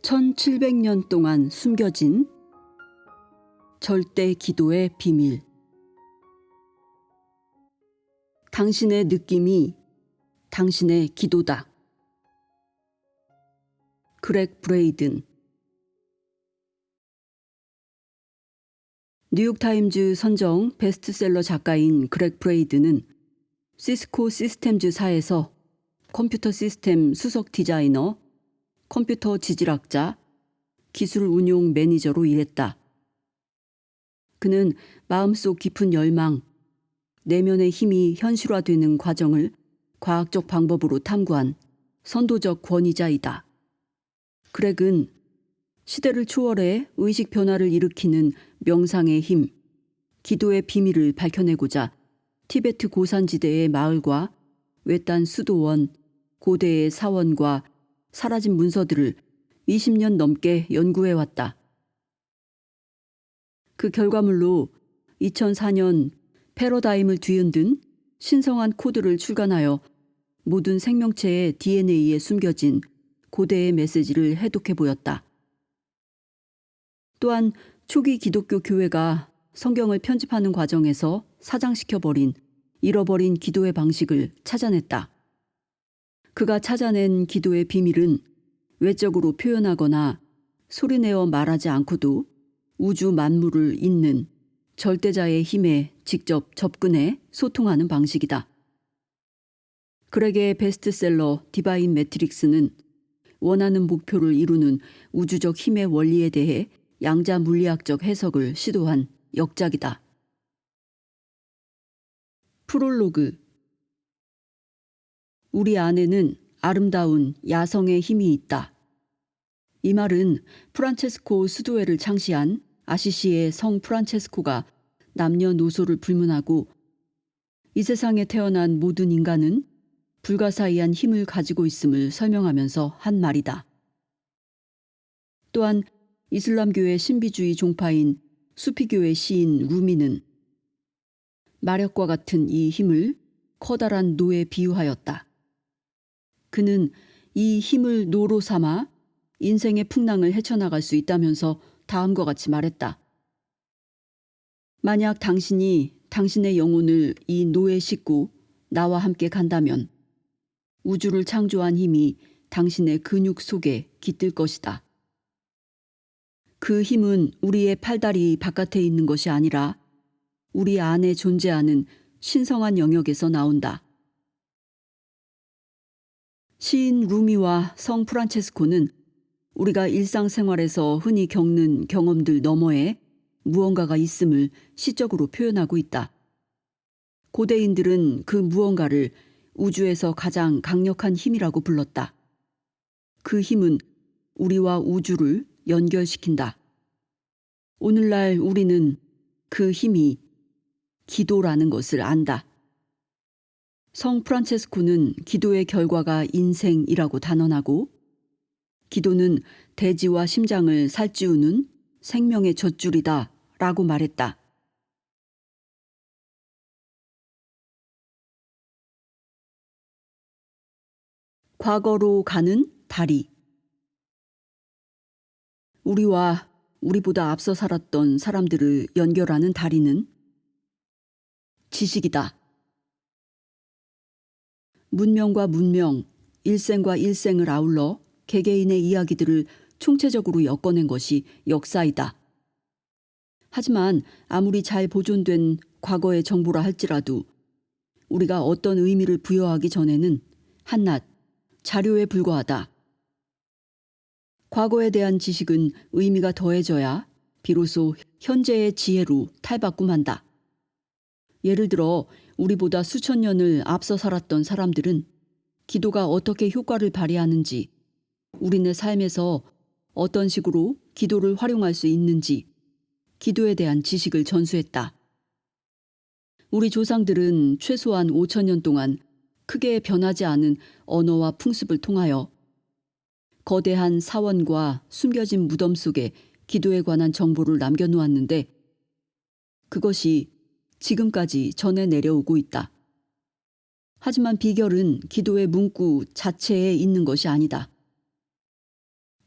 1700년 동안 숨겨진 절대 기도의 비밀. 당신의 느낌이 당신의 기도다. 그렉 브레이든. 뉴욕타임즈 선정 베스트셀러 작가인 그렉 브레이든은 시스코 시스템즈사에서 컴퓨터 시스템 수석 디자이너, 컴퓨터 지질학자, 기술 운용 매니저로 일했다. 그는 마음속 깊은 열망, 내면의 힘이 현실화되는 과정을 과학적 방법으로 탐구한 선도적 권위자이다. 그렉은 시대를 초월해 의식 변화를 일으키는 명상의 힘, 기도의 비밀을 밝혀내고자 티베트 고산지대의 마을과 외딴 수도원, 고대의 사원과 사라진 문서들을 20년 넘게 연구해왔다. 그 결과물로 2004년 패러다임을 뒤흔든 신성한 코드를 출간하여 모든 생명체의 DNA에 숨겨진 고대의 메시지를 해독해 보였다. 또한 초기 기독교 교회가 성경을 편집하는 과정에서 사장시켜버린 잃어버린 기도의 방식을 찾아냈다. 그가 찾아낸 기도의 비밀은 외적으로 표현하거나 소리내어 말하지 않고도 우주 만물을 잇는 절대자의 힘에 직접 접근해 소통하는 방식이다. 그렉의 베스트셀러 디바인 매트릭스는 원하는 목표를 이루는 우주적 힘의 원리에 대해 양자 물리학적 해석을 시도한 역작이다. 프롤로그. 우리 안에는 아름다운 야성의 힘이 있다. 이 말은 프란체스코 수도회를 창시한 아시시의 성 프란체스코가 남녀노소를 불문하고 이 세상에 태어난 모든 인간은 불가사의한 힘을 가지고 있음을 설명하면서 한 말이다. 또한 이슬람교의 신비주의 종파인 수피교의 시인 루미는 마력과 같은 이 힘을 커다란 노에 비유하였다. 그는 이 힘을 노로 삼아 인생의 풍랑을 헤쳐나갈 수 있다면서 다음과 같이 말했다. 만약 당신이 당신의 영혼을 이 노에 싣고 나와 함께 간다면 우주를 창조한 힘이 당신의 근육 속에 깃들 것이다. 그 힘은 우리의 팔다리 바깥에 있는 것이 아니라 우리 안에 존재하는 신성한 영역에서 나온다. 시인 루미와 성 프란체스코는 우리가 일상생활에서 흔히 겪는 경험들 너머에 무언가가 있음을 시적으로 표현하고 있다. 고대인들은 그 무언가를 우주에서 가장 강력한 힘이라고 불렀다. 그 힘은 우리와 우주를 연결시킨다. 오늘날 우리는 그 힘이 기도라는 것을 안다. 성 프란체스코는 기도의 결과가 인생이라고 단언하고 기도는 대지와 심장을 살찌우는 생명의 젖줄이다 라고 말했다. 과거로 가는 다리. 우리와 우리보다 앞서 살았던 사람들을 연결하는 다리는 지식이다. 문명과 문명, 일생과 일생을 아울러 개개인의 이야기들을 총체적으로 엮어낸 것이 역사이다. 하지만 아무리 잘 보존된 과거의 정보라 할지라도 우리가 어떤 의미를 부여하기 전에는 한낱 자료에 불과하다. 과거에 대한 지식은 의미가 더해져야 비로소 현재의 지혜로 탈바꿈한다. 예를 들어 우리보다 수천 년을 앞서 살았던 사람들은 기도가 어떻게 효과를 발휘하는지, 우리네 삶에서 어떤 식으로 기도를 활용할 수 있는지 기도에 대한 지식을 전수했다. 우리 조상들은 최소한 5,000년 동안 크게 변하지 않은 언어와 풍습을 통하여 거대한 사원과 숨겨진 무덤 속에 기도에 관한 정보를 남겨놓았는데 그것이 지금까지 전해 내려오고 있다. 하지만 비결은 기도의 문구 자체에 있는 것이 아니다.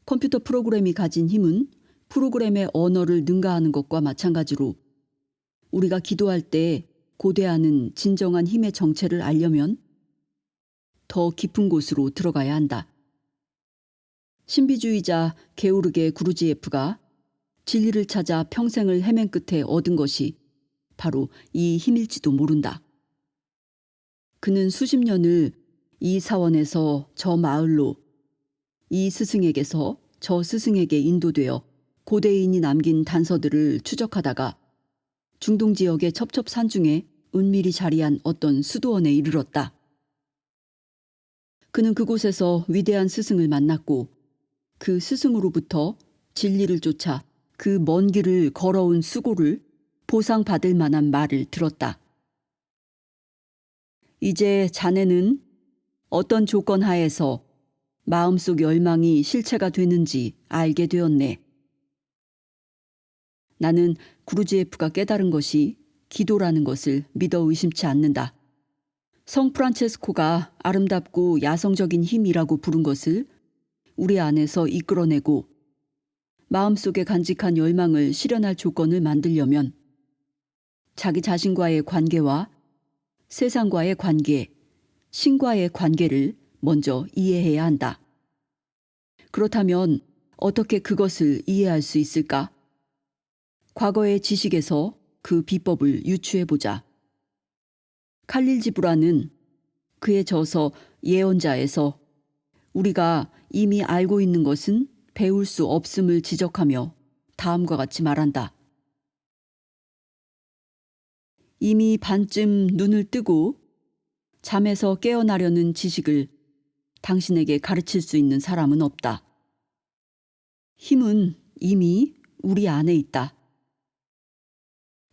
컴퓨터 프로그램이 가진 힘은 프로그램의 언어를 능가하는 것과 마찬가지로 우리가 기도할 때 고대하는 진정한 힘의 정체를 알려면 더 깊은 곳으로 들어가야 한다. 신비주의자 게오르게 구르지예프가 진리를 찾아 평생을 헤맨 끝에 얻은 것이 바로 이 힘일지도 모른다. 그는 수십 년을 이 사원에서 저 마을로, 이 스승에게서 저 스승에게 인도되어 고대인이 남긴 단서들을 추적하다가 중동 지역의 첩첩산 중에 은밀히 자리한 어떤 수도원에 이르렀다. 그는 그곳에서 위대한 스승을 만났고 그 스승으로부터 진리를 쫓아 그 먼 길을 걸어온 수고를 보상받을 만한 말을 들었다. 이제 자네는 어떤 조건 하에서 마음속 열망이 실체가 되는지 알게 되었네. 나는 구르지예프가 깨달은 것이 기도라는 것을 믿어 의심치 않는다. 성 프란체스코가 아름답고 야성적인 힘이라고 부른 것을 우리 안에서 이끌어내고 마음속에 간직한 열망을 실현할 조건을 만들려면 자기 자신과의 관계와 세상과의 관계, 신과의 관계를 먼저 이해해야 한다. 그렇다면 어떻게 그것을 이해할 수 있을까? 과거의 지식에서 그 비법을 유추해보자. 칼릴 지브라는 그의 저서 예언자에서 우리가 이미 알고 있는 것은 배울 수 없음을 지적하며 다음과 같이 말한다. 이미 반쯤 눈을 뜨고 잠에서 깨어나려는 지식을 당신에게 가르칠 수 있는 사람은 없다. 힘은 이미 우리 안에 있다.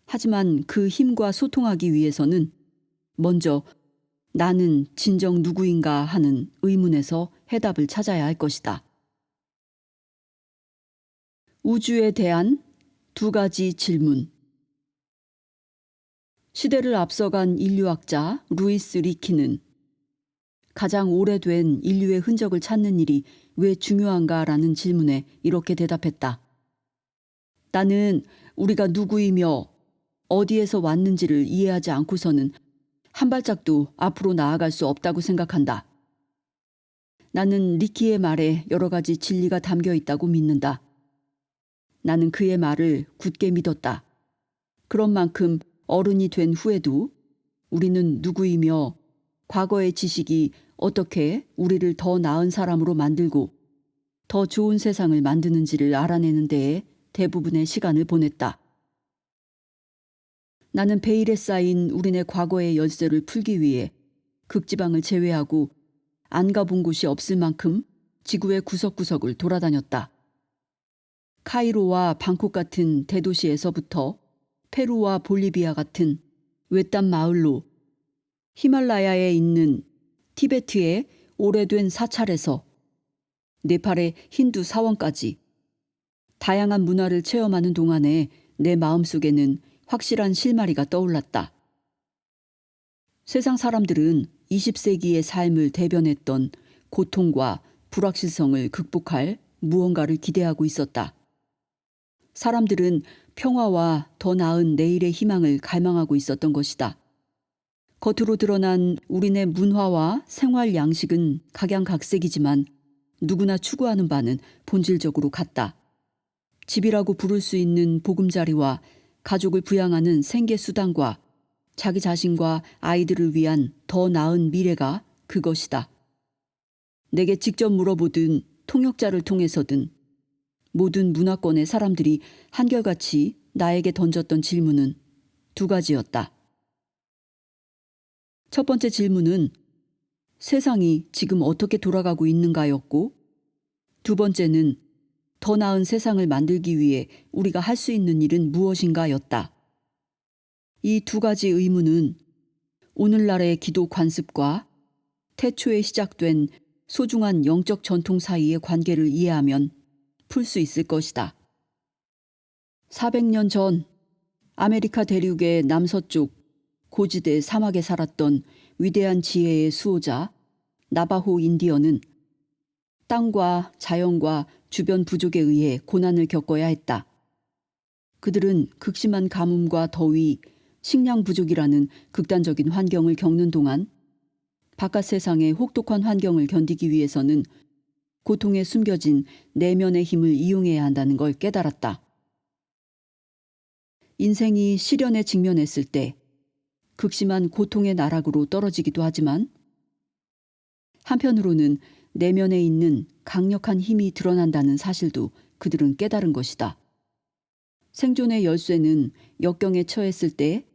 하지만 그 힘과 소통하기 위해서는 먼저 나는 진정 누구인가 하는 의문에서 해답을 찾아야 할 것이다. 우주에 대한 두 가지 질문. 시대를 앞서간 인류학자 루이스 리키는 가장 오래된 인류의 흔적을 찾는 일이 왜 중요한가라는 질문에 이렇게 대답했다. 나는 우리가 누구이며 어디에서 왔는지를 이해하지 않고서는 한 발짝도 앞으로 나아갈 수 없다고 생각한다. 나는 리키의 말에 여러 가지 진리가 담겨 있다고 믿는다. 나는 그의 말을 굳게 믿었다. 그런 만큼 어른이 된 후에도 우리는 누구이며 과거의 지식이 어떻게 우리를 더 나은 사람으로 만들고 더 좋은 세상을 만드는지를 알아내는 데에 대부분의 시간을 보냈다. 나는 베일에 쌓인 우리네 과거의 열쇠를 풀기 위해 극지방을 제외하고 안 가본 곳이 없을 만큼 지구의 구석구석을 돌아다녔다. 카이로와 방콕 같은 대도시에서부터 페루와 볼리비아 같은 외딴 마을로 히말라야에 있는 티베트의 오래된 사찰에서 네팔의 힌두 사원까지 다양한 문화를 체험하는 동안에 내 마음속에는 확실한 실마리가 떠올랐다. 세상 사람들은 20세기의 삶을 대변했던 고통과 불확실성을 극복할 무언가를 기대하고 있었다. 사람들은 평화와 더 나은 내일의 희망을 갈망하고 있었던 것이다. 겉으로 드러난 우리네 문화와 생활 양식은 각양각색이지만 누구나 추구하는 바는 본질적으로 같다. 집이라고 부를 수 있는 보금자리와 가족을 부양하는 생계수단과 자기 자신과 아이들을 위한 더 나은 미래가 그것이다. 내게 직접 물어보든 통역자를 통해서든 모든 문화권의 사람들이 한결같이 나에게 던졌던 질문은 두 가지였다. 첫 번째 질문은 세상이 지금 어떻게 돌아가고 있는가였고, 두 번째는 더 나은 세상을 만들기 위해 우리가 할 수 있는 일은 무엇인가였다. 이 두 가지 의문은 오늘날의 기도 관습과 태초에 시작된 소중한 영적 전통 사이의 관계를 이해하면 풀 수 있을 것이다. 400년 전 아메리카 대륙의 남서쪽 고지대 사막에 살았던 위대한 지혜의 수호자 나바호 인디언은 땅과 자연과 주변 부족에 의해 고난을 겪어야 했다. 그들은 극심한 가뭄과 더위, 식량 부족이라는 극단적인 환경을 겪는 동안 바깥 세상의 혹독한 환경을 견디기 위해서는 고통에 숨겨진 내면의 힘을 이용해야 한다는 걸 깨달았다. 인생이 시련에 직면했을 때 극심한 고통의 나락으로 떨어지기도 하지만 한편으로는 내면에 있는 강력한 힘이 드러난다는 사실도 그들은 깨달은 것이다. 생존의 열쇠는 역경에 처했을 때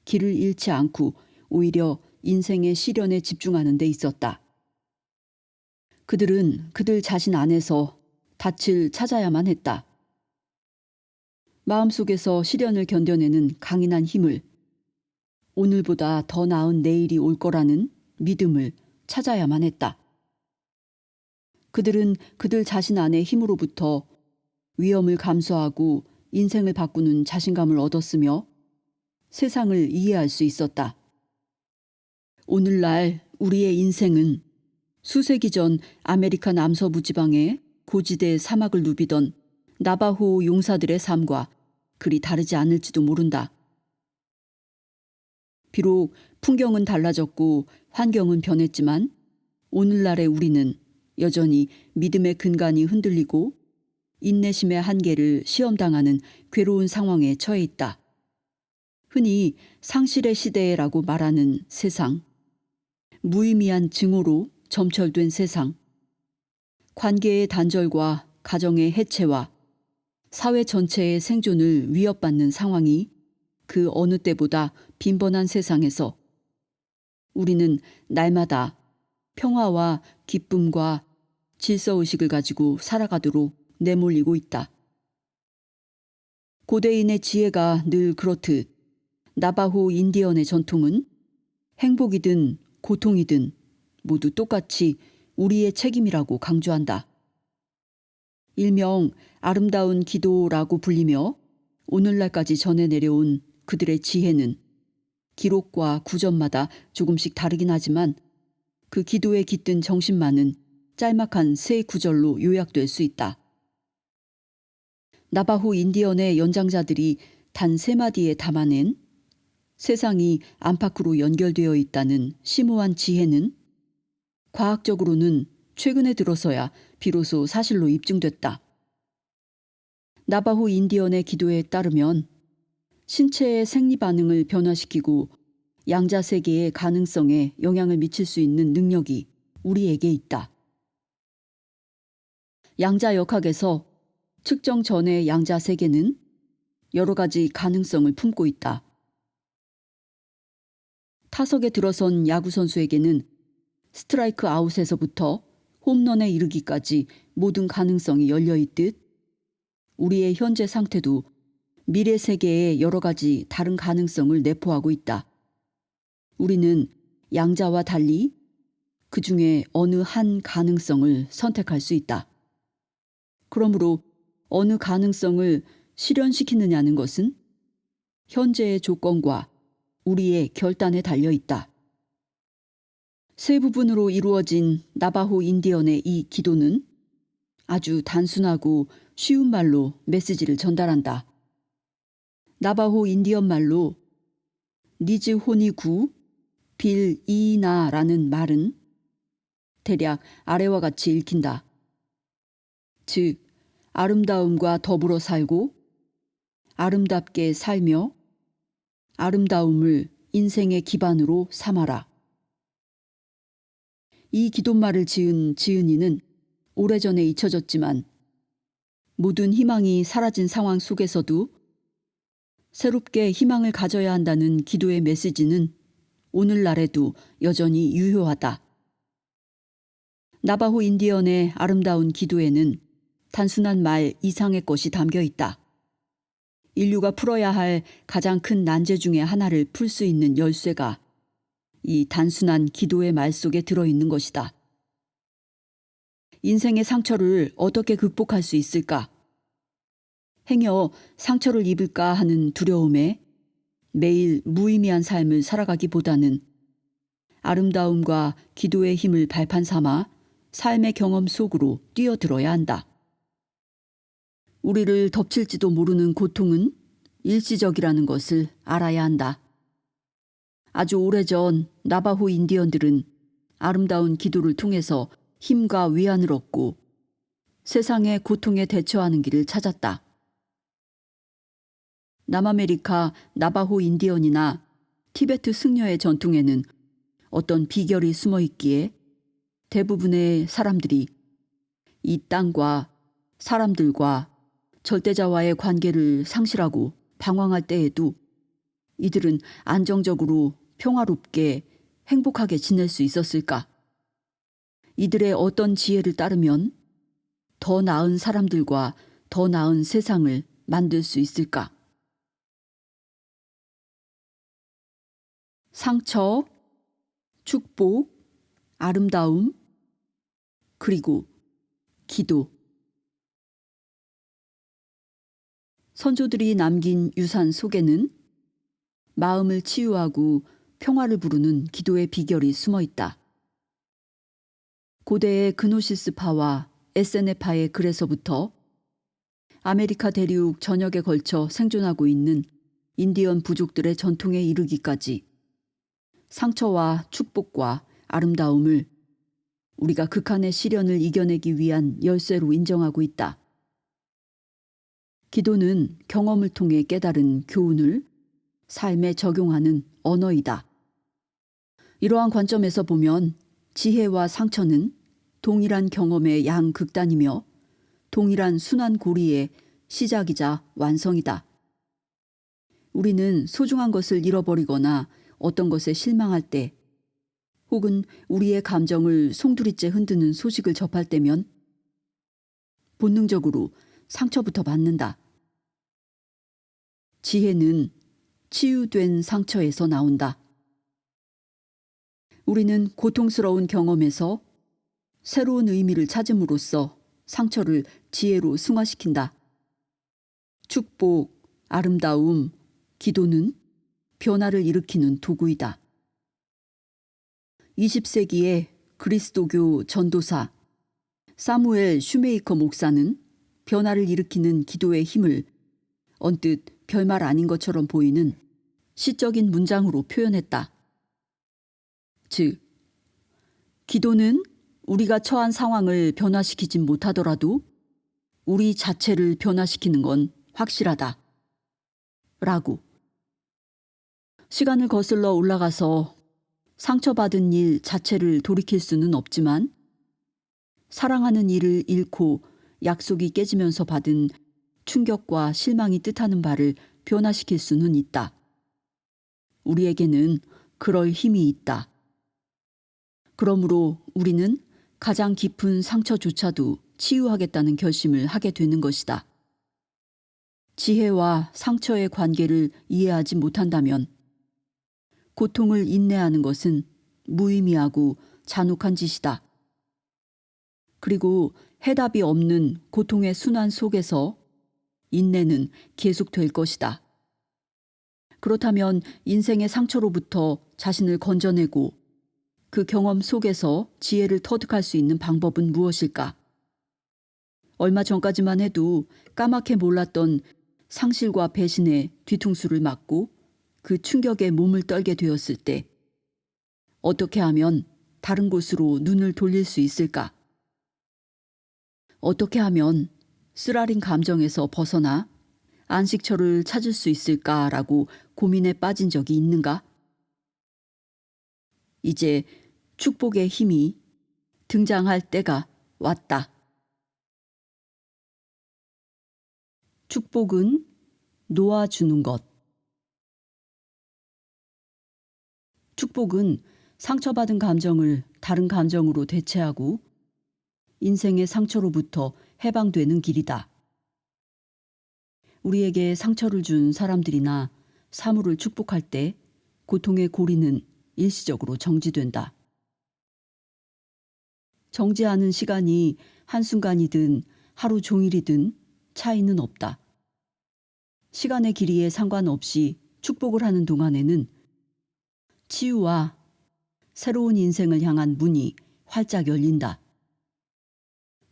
길을 잃지 않고 오히려 인생의 시련에 집중하는 데 있었다. 그들은 그들 자신 안에서 닻을 찾아야만 했다. 마음속에서 시련을 견뎌내는 강인한 힘을, 오늘보다 더 나은 내일이 올 거라는 믿음을 찾아야만 했다. 그들은 그들 자신 안의 힘으로부터 위험을 감수하고 인생을 바꾸는 자신감을 얻었으며 세상을 이해할 수 있었다. 오늘날 우리의 인생은 수세기 전 아메리카 남서부 지방의 고지대 사막을 누비던 나바호 용사들의 삶과 그리 다르지 않을지도 모른다. 비록 풍경은 달라졌고 환경은 변했지만 오늘날의 우리는 여전히 믿음의 근간이 흔들리고 인내심의 한계를 시험당하는 괴로운 상황에 처해 있다. 흔히 상실의 시대라고 말하는 세상, 무의미한 증오로 점철된 세상, 관계의 단절과 가정의 해체와 사회 전체의 생존을 위협받는 상황이 그 어느 때보다 빈번한 세상에서 우리는 날마다 평화와 기쁨과 질서의식을 가지고 살아가도록 내몰리고 있다. 고대인의 지혜가 늘 그렇듯 나바호 인디언의 전통은 행복이든 고통이든 모두 똑같이 우리의 책임이라고 강조한다. 일명 아름다운 기도라고 불리며 오늘날까지 전해 내려온 그들의 지혜는 기록과 구절마다 조금씩 다르긴 하지만 그 기도에 깃든 정신만은 짤막한 세 구절로 요약될 수 있다. 나바호 인디언의 연장자들이 단 3마디에 담아낸 세상이 안팎으로 연결되어 있다는 심오한 지혜는 과학적으로는 최근에 들어서야 비로소 사실로 입증됐다. 나바호 인디언의 기도에 따르면 신체의 생리 반응을 변화시키고 양자 세계의 가능성에 영향을 미칠 수 있는 능력이 우리에게 있다. 양자 역학에서 측정 전의 양자 세계는 여러 가지 가능성을 품고 있다. 타석에 들어선 야구 선수에게는 스트라이크 아웃에서부터 홈런에 이르기까지 모든 가능성이 열려 있듯 우리의 현재 상태도 미래 세계의 여러 가지 다른 가능성을 내포하고 있다. 우리는 양자와 달리 그 중에 어느 한 가능성을 선택할 수 있다. 그러므로 어느 가능성을 실현시키느냐는 것은 현재의 조건과 우리의 결단에 달려 있다. 세 부분으로 이루어진 나바호 인디언의 이 기도는 아주 단순하고 쉬운 말로 메시지를 전달한다. 나바호 인디언 말로 니즈호니구 빌이나라는 말은 대략 아래와 같이 읽힌다. 즉, 아름다움과 더불어 살고 아름답게 살며 아름다움을 인생의 기반으로 삼아라. 이 기도말을 지은 지은이는 오래전에 잊혀졌지만 모든 희망이 사라진 상황 속에서도 새롭게 희망을 가져야 한다는 기도의 메시지는 오늘날에도 여전히 유효하다. 나바호 인디언의 아름다운 기도에는 단순한 말 이상의 것이 담겨 있다. 인류가 풀어야 할 가장 큰 난제 중에 하나를 풀 수 있는 열쇠가 이 단순한 기도의 말 속에 들어있는 것이다. 인생의 상처를 어떻게 극복할 수 있을까? 행여 상처를 입을까 하는 두려움에 매일 무의미한 삶을 살아가기보다는 아름다움과 기도의 힘을 발판 삼아 삶의 경험 속으로 뛰어들어야 한다. 우리를 덮칠지도 모르는 고통은 일시적이라는 것을 알아야 한다. 아주 오래전 나바호 인디언들은 아름다운 기도를 통해서 힘과 위안을 얻고 세상의 고통에 대처하는 길을 찾았다. 남아메리카 나바호 인디언이나 티베트 승려의 전통에는 어떤 비결이 숨어 있기에 대부분의 사람들이 이 땅과 사람들과 절대자와의 관계를 상실하고 방황할 때에도 이들은 안정적으로 평화롭게 행복하게 지낼 수 있었을까? 이들의 어떤 지혜를 따르면 더 나은 사람들과 더 나은 세상을 만들 수 있을까? 상처, 축복, 아름다움, 그리고 기도. 선조들이 남긴 유산 속에는 마음을 치유하고 평화를 부르는 기도의 비결이 숨어 있다. 고대의 그노시스파와 에세네파의 글에서부터 아메리카 대륙 전역에 걸쳐 생존하고 있는 인디언 부족들의 전통에 이르기까지 상처와 축복과 아름다움을 우리가 극한의 시련을 이겨내기 위한 열쇠로 인정하고 있다. 기도는 경험을 통해 깨달은 교훈을 삶에 적용하는 언어이다. 이러한 관점에서 보면 지혜와 상처는 동일한 경험의 양극단이며 동일한 순환 고리의 시작이자 완성이다. 우리는 소중한 것을 잃어버리거나 어떤 것에 실망할 때 혹은 우리의 감정을 송두리째 흔드는 소식을 접할 때면 본능적으로 상처부터 받는다. 지혜는 치유된 상처에서 나온다. 우리는 고통스러운 경험에서 새로운 의미를 찾음으로써 상처를 지혜로 승화시킨다. 축복, 아름다움, 기도는 변화를 일으키는 도구이다. 20세기의 그리스도교 전도사 사무엘 슈메이커 목사는 변화를 일으키는 기도의 힘을 언뜻 별말 아닌 것처럼 보이는 시적인 문장으로 표현했다. 즉, 기도는 우리가 처한 상황을 변화시키진 못하더라도 우리 자체를 변화시키는 건 확실하다. 라고. 시간을 거슬러 올라가서 상처받은 일 자체를 돌이킬 수는 없지만 사랑하는 이를 잃고 약속이 깨지면서 받은 충격과 실망이 뜻하는 바를 변화시킬 수는 있다. 우리에게는 그럴 힘이 있다. 그러므로 우리는 가장 깊은 상처조차도 치유하겠다는 결심을 하게 되는 것이다. 지혜와 상처의 관계를 이해하지 못한다면 고통을 인내하는 것은 무의미하고 잔혹한 짓이다. 그리고 해답이 없는 고통의 순환 속에서 인내는 계속될 것이다. 그렇다면 인생의 상처로부터 자신을 건져내고 그 경험 속에서 지혜를 터득할 수 있는 방법은 무엇일까? 얼마 전까지만 해도 까맣게 몰랐던 상실과 배신의 뒤통수를 맞고 그 충격에 몸을 떨게 되었을 때 어떻게 하면 다른 곳으로 눈을 돌릴 수 있을까? 어떻게 하면 쓰라린 감정에서 벗어나 안식처를 찾을 수 있을까라고 고민에 빠진 적이 있는가? 이제 축복의 힘이 등장할 때가 왔다. 축복은 놓아주는 것. 축복은 상처받은 감정을 다른 감정으로 대체하고 인생의 상처로부터 해방되는 길이다. 우리에게 상처를 준 사람들이나 사물을 축복할 때 고통의 고리는 일시적으로 정지된다. 정지하는 시간이 한순간이든 하루 종일이든 차이는 없다. 시간의 길이에 상관없이 축복을 하는 동안에는 치유와 새로운 인생을 향한 문이 활짝 열린다.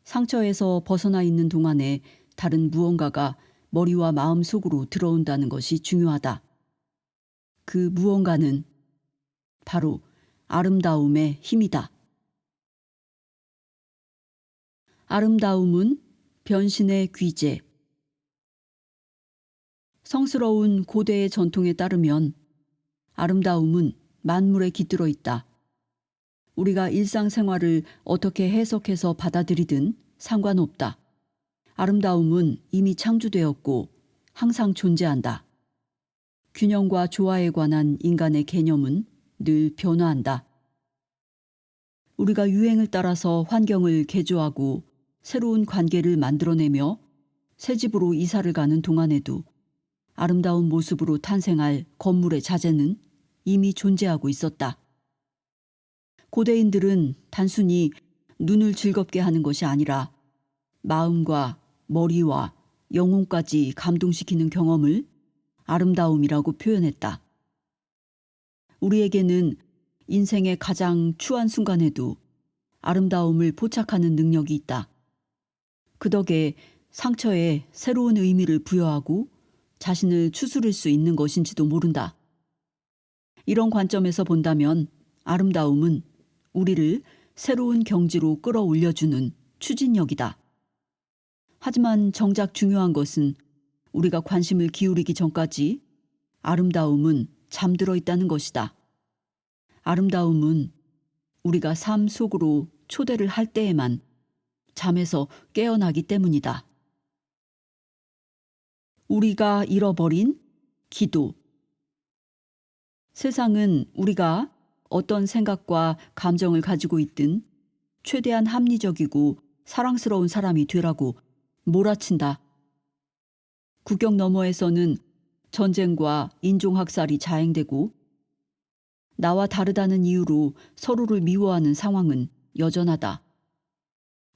상처에서 벗어나 있는 동안에 다른 무언가가 머리와 마음 속으로 들어온다는 것이 중요하다. 그 무언가는 바로 아름다움의 힘이다. 아름다움은 변신의 귀재. 성스러운 고대의 전통에 따르면 아름다움은 만물에 깃들어 있다. 우리가 일상생활을 어떻게 해석해서 받아들이든 상관없다. 아름다움은 이미 창조되었고 항상 존재한다. 균형과 조화에 관한 인간의 개념은 늘 변화한다. 우리가 유행을 따라서 환경을 개조하고 새로운 관계를 만들어내며 새 집으로 이사를 가는 동안에도 아름다운 모습으로 탄생할 건물의 자재는 이미 존재하고 있었다. 고대인들은 단순히 눈을 즐겁게 하는 것이 아니라 마음과 머리와 영혼까지 감동시키는 경험을 아름다움이라고 표현했다. 우리에게는 인생의 가장 추한 순간에도 아름다움을 포착하는 능력이 있다. 그 덕에 상처에 새로운 의미를 부여하고 자신을 추스릴 수 있는 것인지도 모른다. 이런 관점에서 본다면 아름다움은 우리를 새로운 경지로 끌어올려주는 추진력이다. 하지만 정작 중요한 것은 우리가 관심을 기울이기 전까지 아름다움은 잠들어 있다는 것이다. 아름다움은 우리가 삶 속으로 초대를 할 때에만 잠에서 깨어나기 때문이다. 우리가 잃어버린 기도. 세상은 우리가 어떤 생각과 감정을 가지고 있든 최대한 합리적이고 사랑스러운 사람이 되라고 몰아친다. 국경 너머에서는 전쟁과 인종학살이 자행되고 나와 다르다는 이유로 서로를 미워하는 상황은 여전하다.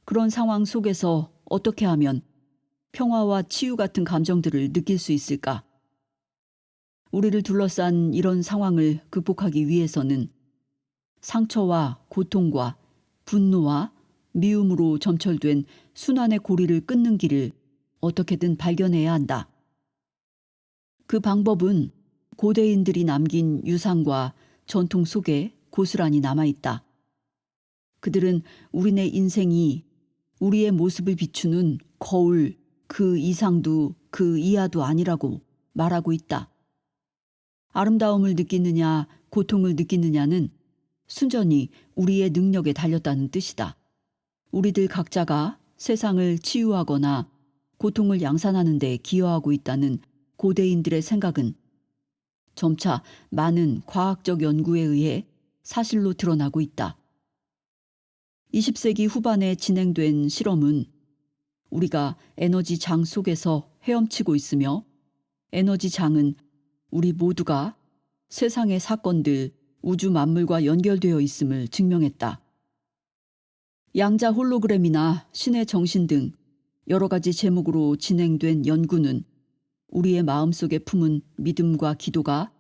그런 상황 속에서 어떻게 하면 평화와 치유 같은 감정들을 느낄 수 있을까? 우리를 둘러싼 이런 상황을 극복하기 위해서는 상처와 고통과 분노와 미움으로 점철된 순환의 고리를 끊는 길을 어떻게든 발견해야 한다. 그 방법은 고대인들이 남긴 유산과 전통 속에 고스란히 남아있다. 그들은 우리네 인생이 우리의 모습을 비추는 거울 그 이상도 그 이하도 아니라고 말하고 있다. 아름다움을 느끼느냐 고통을 느끼느냐는 순전히 우리의 능력에 달렸다는 뜻이다. 우리들 각자가 세상을 치유하거나 고통을 양산하는 데 기여하고 있다는 고대인들의 생각은 점차 많은 과학적 연구에 의해 사실로 드러나고 있다. 20세기 후반에 진행된 실험은 우리가 에너지 장 속에서 헤엄치고 있으며 에너지 장은 우리 모두가 세상의 사건들, 우주 만물과 연결되어 있음을 증명했다. 양자 홀로그램이나 신의 정신 등 여러 가지 제목으로 진행된 연구는 우리의 마음속에 품은 믿음과 기도가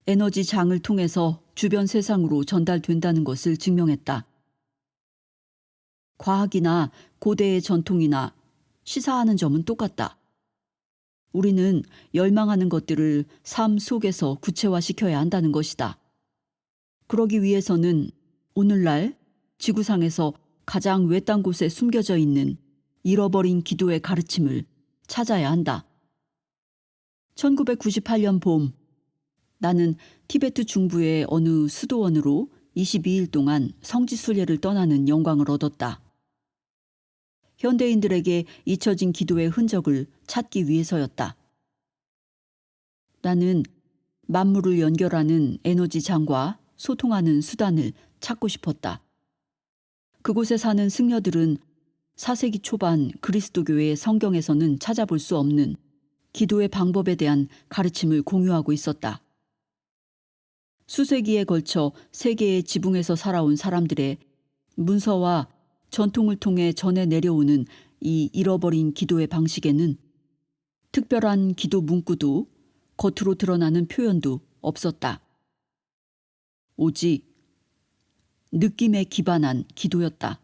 에너지 장을 통해서 주변 세상으로 전달된다는 것을 증명했다. 과학이나 고대의 전통이나 시사하는 점은 똑같다. 우리는 열망하는 것들을 삶 속에서 구체화시켜야 한다는 것이다. 그러기 위해서는 오늘날 지구상에서 가장 외딴 곳에 숨겨져 있는 잃어버린 기도의 가르침을 찾아야 한다. 1998년 봄, 나는 티베트 중부의 어느 수도원으로 22일 동안 성지순례를 떠나는 영광을 얻었다. 현대인들에게 잊혀진 기도의 흔적을 찾기 위해서였다. 나는 만물을 연결하는 에너지 장과 소통하는 수단을 찾고 싶었다. 그곳에 사는 승려들은 4세기 초반 그리스도교의 성경에서는 찾아볼 수 없는 기도의 방법에 대한 가르침을 공유하고 있었다. 수세기에 걸쳐 세계의 지붕에서 살아온 사람들의 문서와 전통을 통해 전해 내려오는 이 잃어버린 기도의 방식에는 특별한 기도 문구도 겉으로 드러나는 표현도 없었다. 오직 느낌에 기반한 기도였다.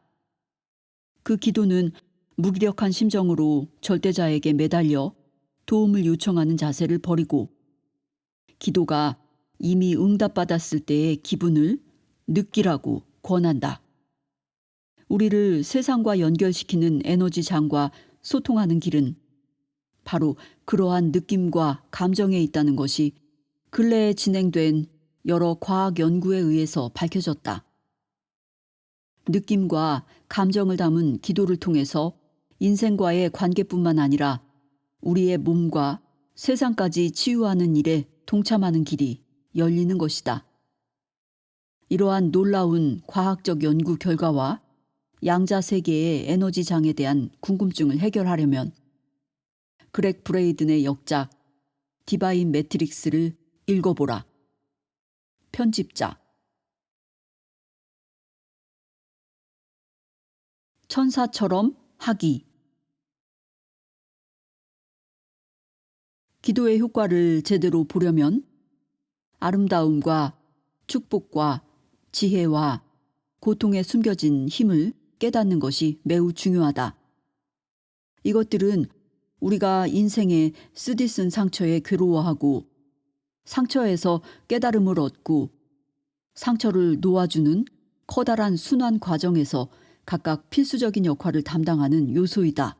그 기도는 무기력한 심정으로 절대자에게 매달려 도움을 요청하는 자세를 버리고 기도가 이미 응답받았을 때의 기분을 느끼라고 권한다. 우리를 세상과 연결시키는 에너지장과 소통하는 길은 바로 그러한 느낌과 감정에 있다는 것이 근래에 진행된 여러 과학 연구에 의해서 밝혀졌다. 느낌과 감정을 담은 기도를 통해서 인생과의 관계뿐만 아니라 우리의 몸과 세상까지 치유하는 일에 동참하는 길이 열리는 것이다. 이러한 놀라운 과학적 연구 결과와 양자 세계의 에너지장에 대한 궁금증을 해결하려면 그렉 브레이든의 역작 디바인 매트릭스를 읽어보라. 편집자 천사처럼 하기. 기도의 효과를 제대로 보려면 아름다움과 축복과 지혜와 고통에 숨겨진 힘을 깨닫는 것이 매우 중요하다. 이것들은 우리가 인생에 쓰디쓴 상처에 괴로워하고 상처에서 깨달음을 얻고 상처를 놓아주는 커다란 순환 과정에서 각각 필수적인 역할을 담당하는 요소이다.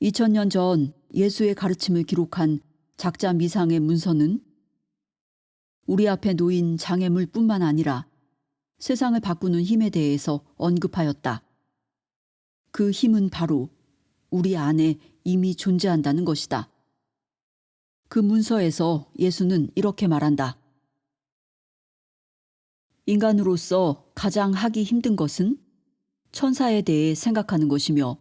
2000년 전 예수의 가르침을 기록한 작자 미상의 문서는 우리 앞에 놓인 장애물뿐만 아니라 세상을 바꾸는 힘에 대해서 언급하였다. 그 힘은 바로 우리 안에 이미 존재한다는 것이다. 그 문서에서 예수는 이렇게 말한다. 인간으로서 가장 하기 힘든 것은 천사에 대해 생각하는 것이며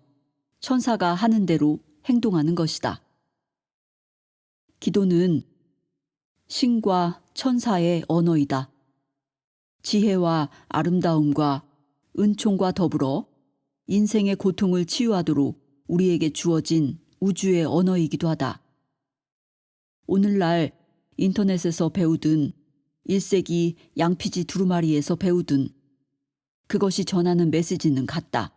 천사가 하는 대로 행동하는 것이다. 기도는 신과 천사의 언어이다. 지혜와 아름다움과 은총과 더불어 인생의 고통을 치유하도록 우리에게 주어진 우주의 언어이기도 하다. 오늘날 인터넷에서 배우든 1세기 양피지 두루마리에서 배우든 그것이 전하는 메시지는 같다.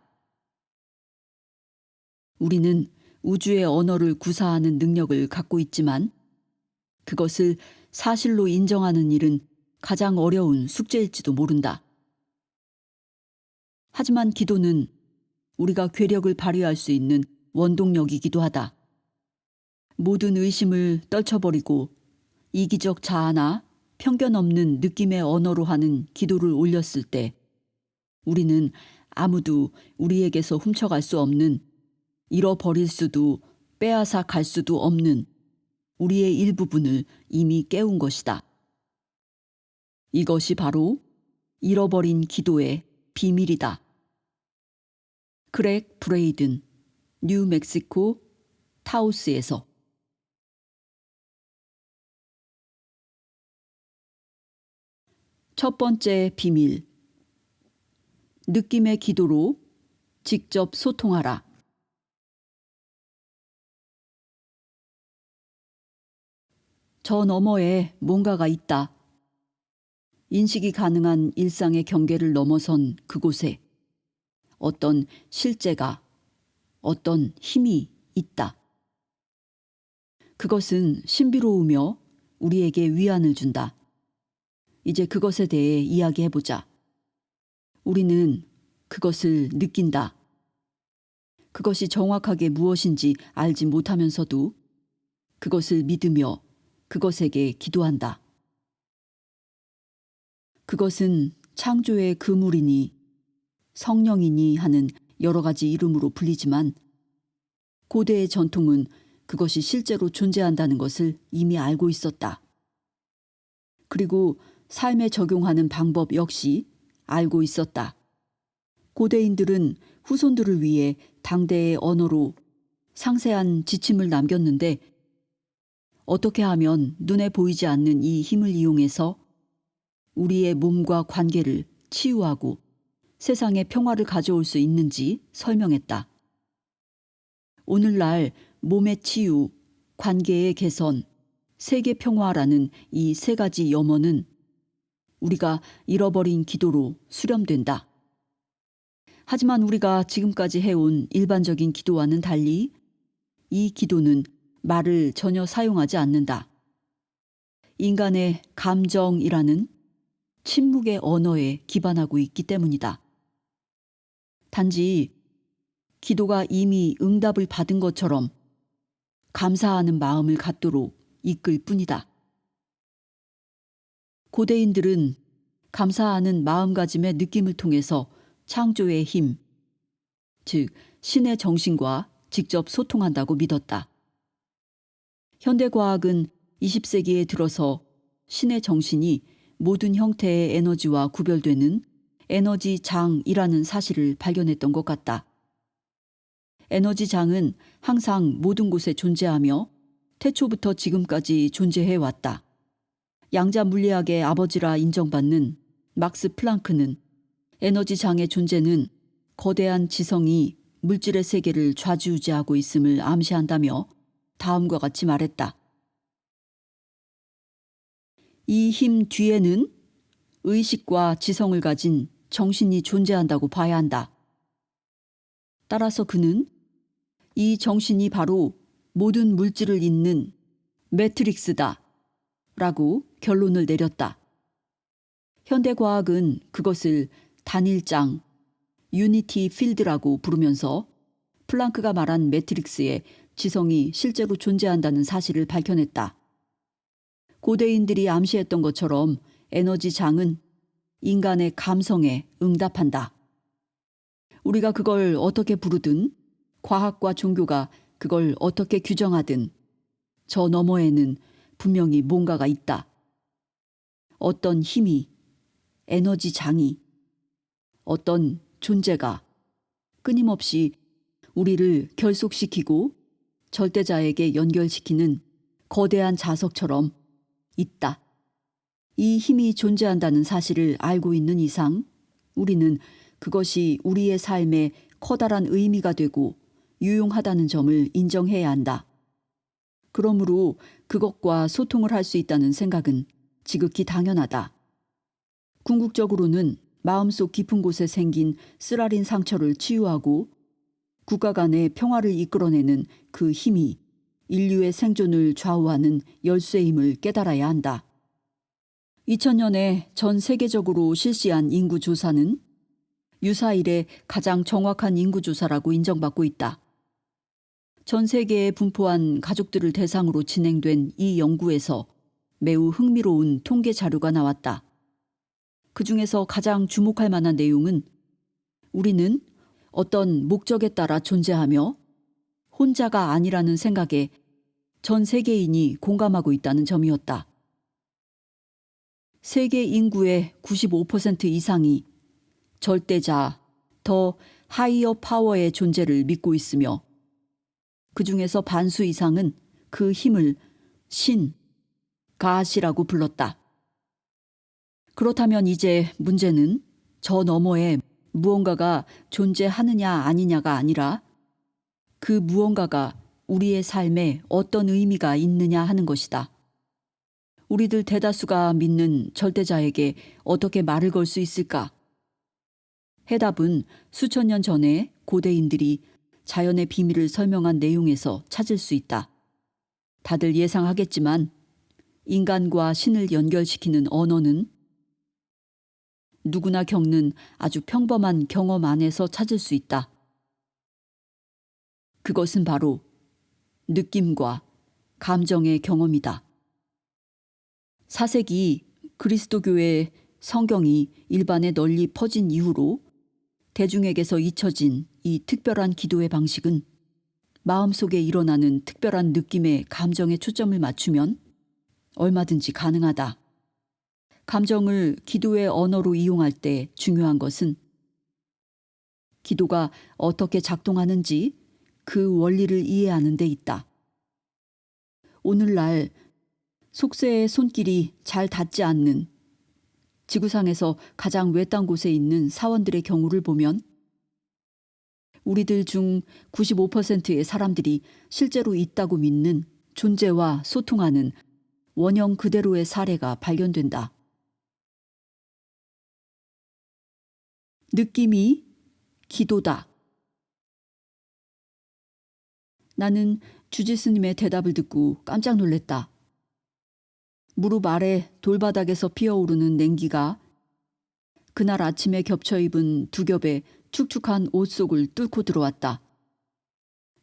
우리는 우주의 언어를 구사하는 능력을 갖고 있지만 그것을 사실로 인정하는 일은 가장 어려운 숙제일지도 모른다. 하지만 기도는 우리가 괴력을 발휘할 수 있는 원동력이기도 하다. 모든 의심을 떨쳐버리고 이기적 자아나 편견 없는 느낌의 언어로 하는 기도를 올렸을 때 우리는 아무도 우리에게서 훔쳐갈 수 없는, 잃어버릴 수도 빼앗아 갈 수도 없는 우리의 일부분을 이미 깨운 것이다. 이것이 바로 잃어버린 기도의 비밀이다. 그렉 브레이든, 뉴멕시코 타우스에서. 첫 번째 비밀. 느낌의 기도로 직접 소통하라. 저 너머에 뭔가가 있다. 인식이 가능한 일상의 경계를 넘어선 그곳에 어떤 실제가, 어떤 힘이 있다. 그것은 신비로우며 우리에게 위안을 준다. 이제 그것에 대해 이야기해보자. 우리는 그것을 느낀다. 그것이 정확하게 무엇인지 알지 못하면서도 그것을 믿으며 그것에게 기도한다. 그것은 창조의 그물이니 성령이니 하는 여러 가지 이름으로 불리지만 고대의 전통은 그것이 실제로 존재한다는 것을 이미 알고 있었다. 그리고 삶에 적용하는 방법 역시 알고 있었다. 고대인들은 후손들을 위해 당대의 언어로 상세한 지침을 남겼는데 어떻게 하면 눈에 보이지 않는 이 힘을 이용해서 우리의 몸과 관계를 치유하고 세상에 평화를 가져올 수 있는지 설명했다. 오늘날 몸의 치유, 관계의 개선, 세계 평화라는 이 세 가지 염원은 우리가 잃어버린 기도로 수렴된다. 하지만 우리가 지금까지 해온 일반적인 기도와는 달리 이 기도는 말을 전혀 사용하지 않는다. 인간의 감정이라는 침묵의 언어에 기반하고 있기 때문이다. 단지 기도가 이미 응답을 받은 것처럼 감사하는 마음을 갖도록 이끌 뿐이다. 고대인들은 감사하는 마음가짐의 느낌을 통해서 창조의 힘, 즉 신의 정신과 직접 소통한다고 믿었다. 현대과학은 20세기에 들어서 신의 정신이 모든 형태의 에너지와 구별되는 에너지 장이라는 사실을 발견했던 것 같다. 에너지 장은 항상 모든 곳에 존재하며 태초부터 지금까지 존재해 왔다. 양자 물리학의 아버지라 인정받는 막스 플랑크는 에너지 장의 존재는 거대한 지성이 물질의 세계를 좌지우지하고 있음을 암시한다며 다음과 같이 말했다. 이 힘 뒤에는 의식과 지성을 가진 정신이 존재한다고 봐야 한다. 따라서 그는 이 정신이 바로 모든 물질을 잇는 매트릭스다 라고 결론을 내렸다. 현대과학은 그것을 단일장, 유니티 필드라고 부르면서 플랑크가 말한 매트릭스에 지성이 실제로 존재한다는 사실을 밝혀냈다. 고대인들이 암시했던 것처럼 에너지 장은 인간의 감성에 응답한다. 우리가 그걸 어떻게 부르든 과학과 종교가 그걸 어떻게 규정하든 저 너머에는 분명히 뭔가가 있다. 어떤 힘이, 에너지 장이, 어떤 존재가 끊임없이 우리를 결속시키고 절대자에게 연결시키는 거대한 자석처럼 있다. 이 힘이 존재한다는 사실을 알고 있는 이상 우리는 그것이 우리의 삶에 커다란 의미가 되고 유용하다는 점을 인정해야 한다. 그러므로 그것과 소통을 할 수 있다는 생각은 지극히 당연하다. 궁극적으로는 마음속 깊은 곳에 생긴 쓰라린 상처를 치유하고 국가 간의 평화를 이끌어내는 그 힘이 인류의 생존을 좌우하는 열쇠임을 깨달아야 한다. 2000년에 전 세계적으로 실시한 인구조사는 유사 이래 가장 정확한 인구조사라고 인정받고 있다. 전 세계에 분포한 가족들을 대상으로 진행된 이 연구에서 매우 흥미로운 통계 자료가 나왔다. 그 중에서 가장 주목할 만한 내용은 우리는 어떤 목적에 따라 존재하며 혼자가 아니라는 생각에 전 세계인이 공감하고 있다는 점이었다. 세계 인구의 95% 이상이 절대자, 더 하이어 파워의 존재를 믿고 있으며 그 중에서 반수 이상은 그 힘을 신, 가시라고 불렀다. 그렇다면 이제 문제는 저 너머에 무언가가 존재하느냐 아니냐가 아니라 그 무언가가 우리의 삶에 어떤 의미가 있느냐 하는 것이다. 우리들 대다수가 믿는 절대자에게 어떻게 말을 걸 수 있을까? 해답은 수천 년 전에 고대인들이 자연의 비밀을 설명한 내용에서 찾을 수 있다. 다들 예상하겠지만 인간과 신을 연결시키는 언어는 누구나 겪는 아주 평범한 경험 안에서 찾을 수 있다. 그것은 바로 느낌과 감정의 경험이다. 4세기 그리스도교의 성경이 일반에 널리 퍼진 이후로 대중에게서 잊혀진 이 특별한 기도의 방식은 마음속에 일어나는 특별한 느낌의 감정에 초점을 맞추면 얼마든지 가능하다. 감정을 기도의 언어로 이용할 때 중요한 것은 기도가 어떻게 작동하는지 그 원리를 이해하는 데 있다. 오늘날 속세의 손길이 잘 닿지 않는 지구상에서 가장 외딴 곳에 있는 사원들의 경우를 보면 우리들 중 95%의 사람들이 실제로 있다고 믿는 존재와 소통하는 원형 그대로의 사례가 발견된다. 느낌이 기도다. 나는 주지스님의 대답을 듣고 깜짝 놀랐다. 무릎 아래 돌바닥에서 피어오르는 냉기가 그날 아침에 겹쳐 입은 두 겹의 축축한 옷 속을 뚫고 들어왔다.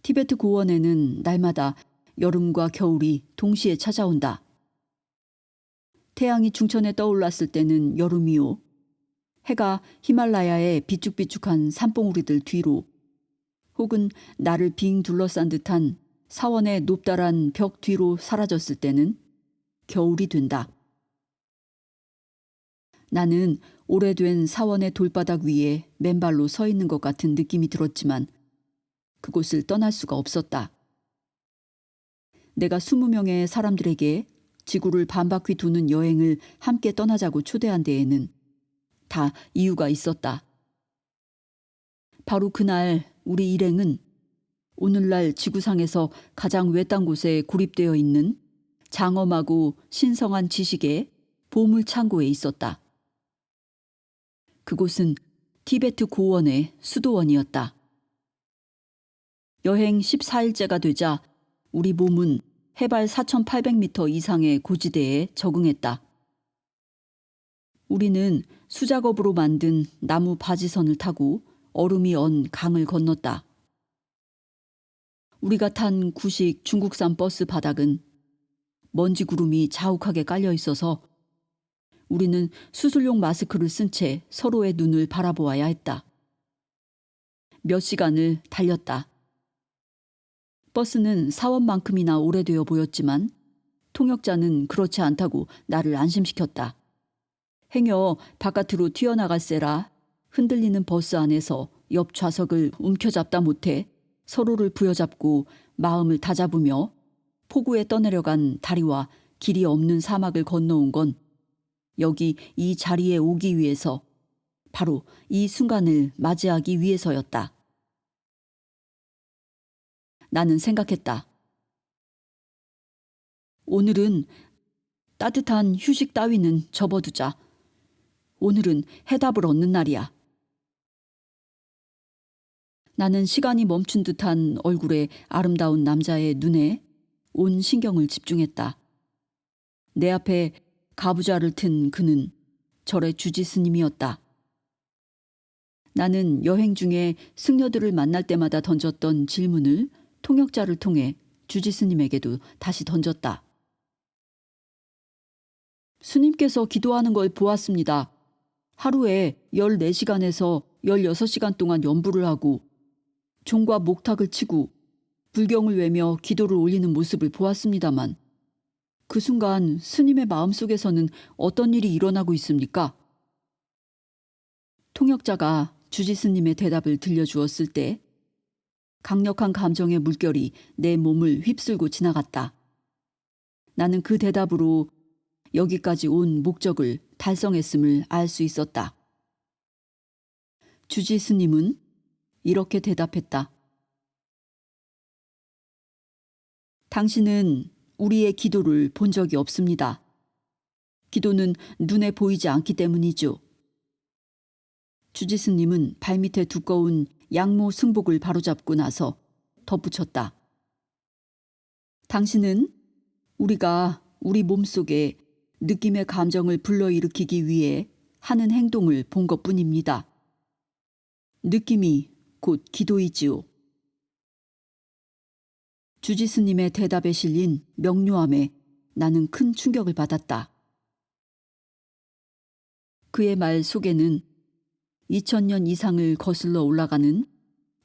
티베트 고원에는 날마다 여름과 겨울이 동시에 찾아온다. 태양이 중천에 떠올랐을 때는 여름이요. 해가 히말라야의 비쭉비쭉한 산봉우리들 뒤로 혹은 나를 빙 둘러싼 듯한 사원의 높다란 벽 뒤로 사라졌을 때는 겨울이 된다. 나는 오래된 사원의 돌바닥 위에 맨발로 서 있는 것 같은 느낌이 들었지만 그곳을 떠날 수가 없었다. 내가 20명의 사람들에게 지구를 반바퀴 도는 여행을 함께 떠나자고 초대한 데에는 다 이유가 있었다. 바로 그날 우리 일행은 오늘날 지구상에서 가장 외딴 곳에 고립되어 있는 장엄하고 신성한 지식의 보물창고에 있었다. 그곳은 티베트 고원의 수도원이었다. 여행 14일째가 되자 우리 몸은 해발 4,800m 이상의 고지대에 적응했다. 우리는 수작업으로 만든 나무 바지선을 타고 얼음이 언 강을 건넜다. 우리가 탄 구식 중국산 버스 바닥은 먼지 구름이 자욱하게 깔려 있어서 우리는 수술용 마스크를 쓴 채 서로의 눈을 바라보아야 했다. 몇 시간을 달렸다. 버스는 사원만큼이나 오래되어 보였지만 통역자는 그렇지 않다고 나를 안심시켰다. 행여 바깥으로 튀어나갈세라 흔들리는 버스 안에서 옆 좌석을 움켜잡다 못해 서로를 부여잡고 마음을 다잡으며 폭우에 떠내려간 다리와 길이 없는 사막을 건너온 건 여기 이 자리에 오기 위해서, 바로 이 순간을 맞이하기 위해서였다. 나는 생각했다. 오늘은 따뜻한 휴식 따위는 접어두자. 오늘은 해답을 얻는 날이야. 나는 시간이 멈춘 듯한 얼굴에 아름다운 남자의 눈에 온 신경을 집중했다. 내 앞에 가부좌를 튼 그는 절의 주지 스님이었다. 나는 여행 중에 승려들을 만날 때마다 던졌던 질문을 통역자를 통해 주지 스님에게도 다시 던졌다. 스님께서 기도하는 걸 보았습니다. 하루에 14시간에서 16시간 동안 연부를 하고 종과 목탁을 치고 불경을 외며 기도를 올리는 모습을 보았습니다만 그 순간 스님의 마음속에서는 어떤 일이 일어나고 있습니까? 통역자가 주지 스님의 대답을 들려주었을 때 강력한 감정의 물결이 내 몸을 휩쓸고 지나갔다. 나는 그 대답으로 여기까지 온 목적을 달성했음을 알 수 있었다. 주지 스님은 이렇게 대답했다. 당신은 우리의 기도를 본 적이 없습니다. 기도는 눈에 보이지 않기 때문이죠. 주지 스님은 발밑에 두꺼운 양모 승복을 바로잡고 나서 덧붙였다. 당신은 우리가 우리 몸속에 느낌의 감정을 불러일으키기 위해 하는 행동을 본 것뿐입니다. 느낌이 곧 기도이지요. 주지 스님의 대답에 실린 명료함에 나는 큰 충격을 받았다. 그의 말 속에는 2000년 이상을 거슬러 올라가는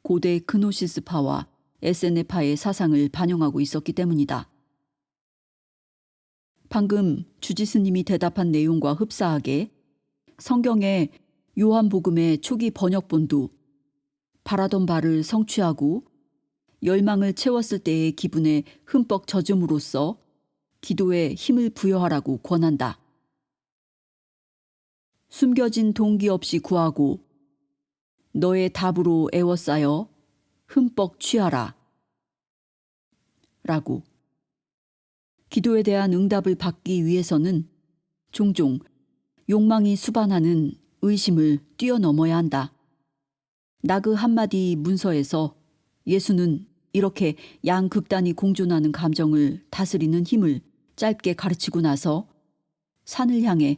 고대 그노시스파와 에세네파의 사상을 반영하고 있었기 때문이다. 방금 주지 스님이 대답한 내용과 흡사하게 성경의 요한복음의 초기 번역본도 바라던 바를 성취하고 열망을 채웠을 때의 기분에 흠뻑 젖음으로써 기도에 힘을 부여하라고 권한다. 숨겨진 동기 없이 구하고 너의 답으로 애워싸여 흠뻑 취하라. 라고. 기도에 대한 응답을 받기 위해서는 종종 욕망이 수반하는 의심을 뛰어넘어야 한다. 나그 한마디 문서에서 예수는 이렇게 양극단이 공존하는 감정을 다스리는 힘을 짧게 가르치고 나서 산을 향해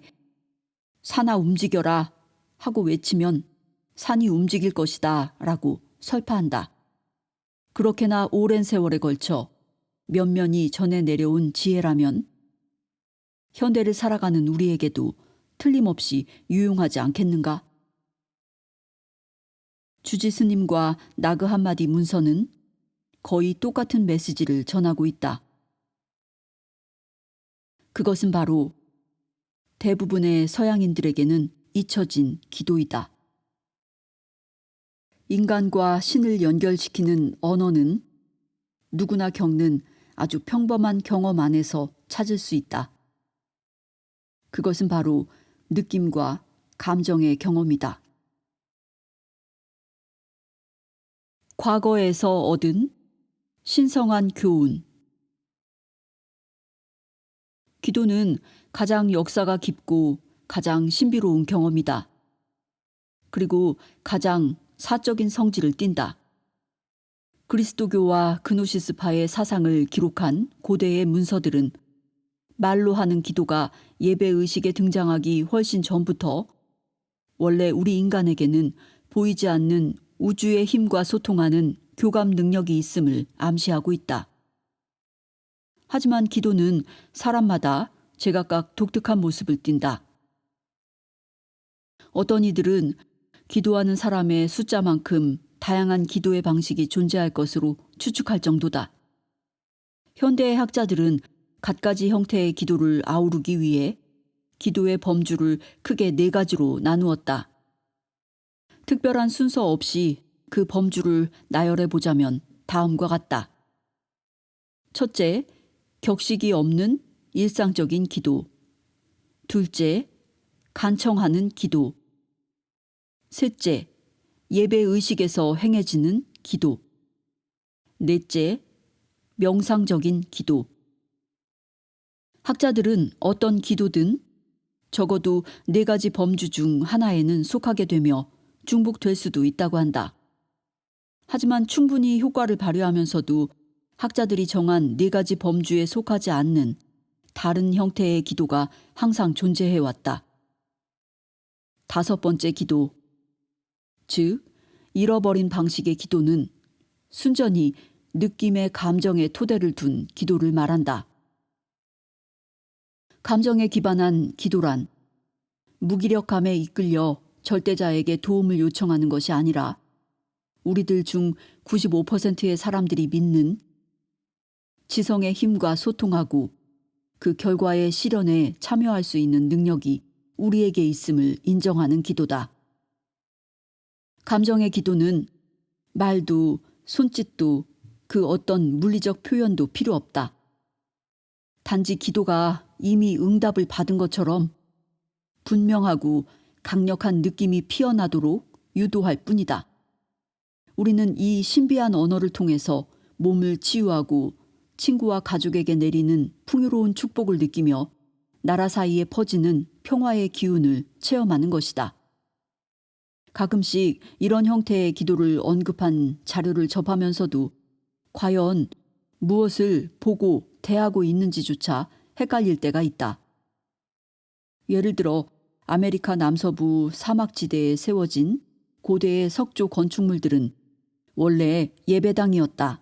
산아 움직여라 하고 외치면 산이 움직일 것이다 라고 설파한다. 그렇게나 오랜 세월에 걸쳐 면면이 전해 내려온 지혜라면 현대를 살아가는 우리에게도 틀림없이 유용하지 않겠는가? 주지 스님과 나그 한마디 문서는 거의 똑같은 메시지를 전하고 있다. 그것은 바로 대부분의 서양인들에게는 잊혀진 기도이다. 인간과 신을 연결시키는 언어는 누구나 겪는 아주 평범한 경험 안에서 찾을 수 있다. 그것은 바로 느낌과 감정의 경험이다. 과거에서 얻은 신성한 교훈. 기도는 가장 역사가 깊고 가장 신비로운 경험이다. 그리고 가장 사적인 성질을 띈다. 그리스도교와 그노시스파의 사상을 기록한 고대의 문서들은 말로 하는 기도가 예배의식에 등장하기 훨씬 전부터 원래 우리 인간에게는 보이지 않는 우주의 힘과 소통하는 교감 능력이 있음을 암시하고 있다. 하지만 기도는 사람마다 제각각 독특한 모습을 띈다. 어떤 이들은 기도하는 사람의 숫자만큼 다양한 기도의 방식이 존재할 것으로 추측할 정도다. 현대의 학자들은 갖가지 형태의 기도를 아우르기 위해 기도의 범주를 크게 4가지로 나누었다. 특별한 순서 없이 그 범주를 나열해 보자면 다음과 같다. 첫째, 격식이 없는 일상적인 기도. 둘째, 간청하는 기도. 셋째, 예배의식에서 행해지는 기도. 넷째, 명상적인 기도. 학자들은 어떤 기도든 적어도 4가지 범주 중 하나에는 속하게 되며 중복될 수도 있다고 한다. 하지만 충분히 효과를 발휘하면서도 학자들이 정한 4가지 범주에 속하지 않는 다른 형태의 기도가 항상 존재해왔다. 5번째 기도, 즉 잃어버린 방식의 기도는 순전히 느낌의 감정에 토대를 둔 기도를 말한다. 감정에 기반한 기도란 무기력함에 이끌려 절대자에게 도움을 요청하는 것이 아니라 우리들 중 95%의 사람들이 믿는 지성의 힘과 소통하고 그 결과의 실현에 참여할 수 있는 능력이 우리에게 있음을 인정하는 기도다. 감정의 기도는 말도 손짓도 그 어떤 물리적 표현도 필요 없다. 단지 기도가 이미 응답을 받은 것처럼 분명하고 강력한 느낌이 피어나도록 유도할 뿐이다. 우리는 이 신비한 언어를 통해서 몸을 치유하고 친구와 가족에게 내리는 풍요로운 축복을 느끼며 나라 사이에 퍼지는 평화의 기운을 체험하는 것이다. 가끔씩 이런 형태의 기도를 언급한 자료를 접하면서도 과연 무엇을 보고 대하고 있는지조차 헷갈릴 때가 있다. 예를 들어 아메리카 남서부 사막지대에 세워진 고대의 석조 건축물들은 원래 예배당이었다.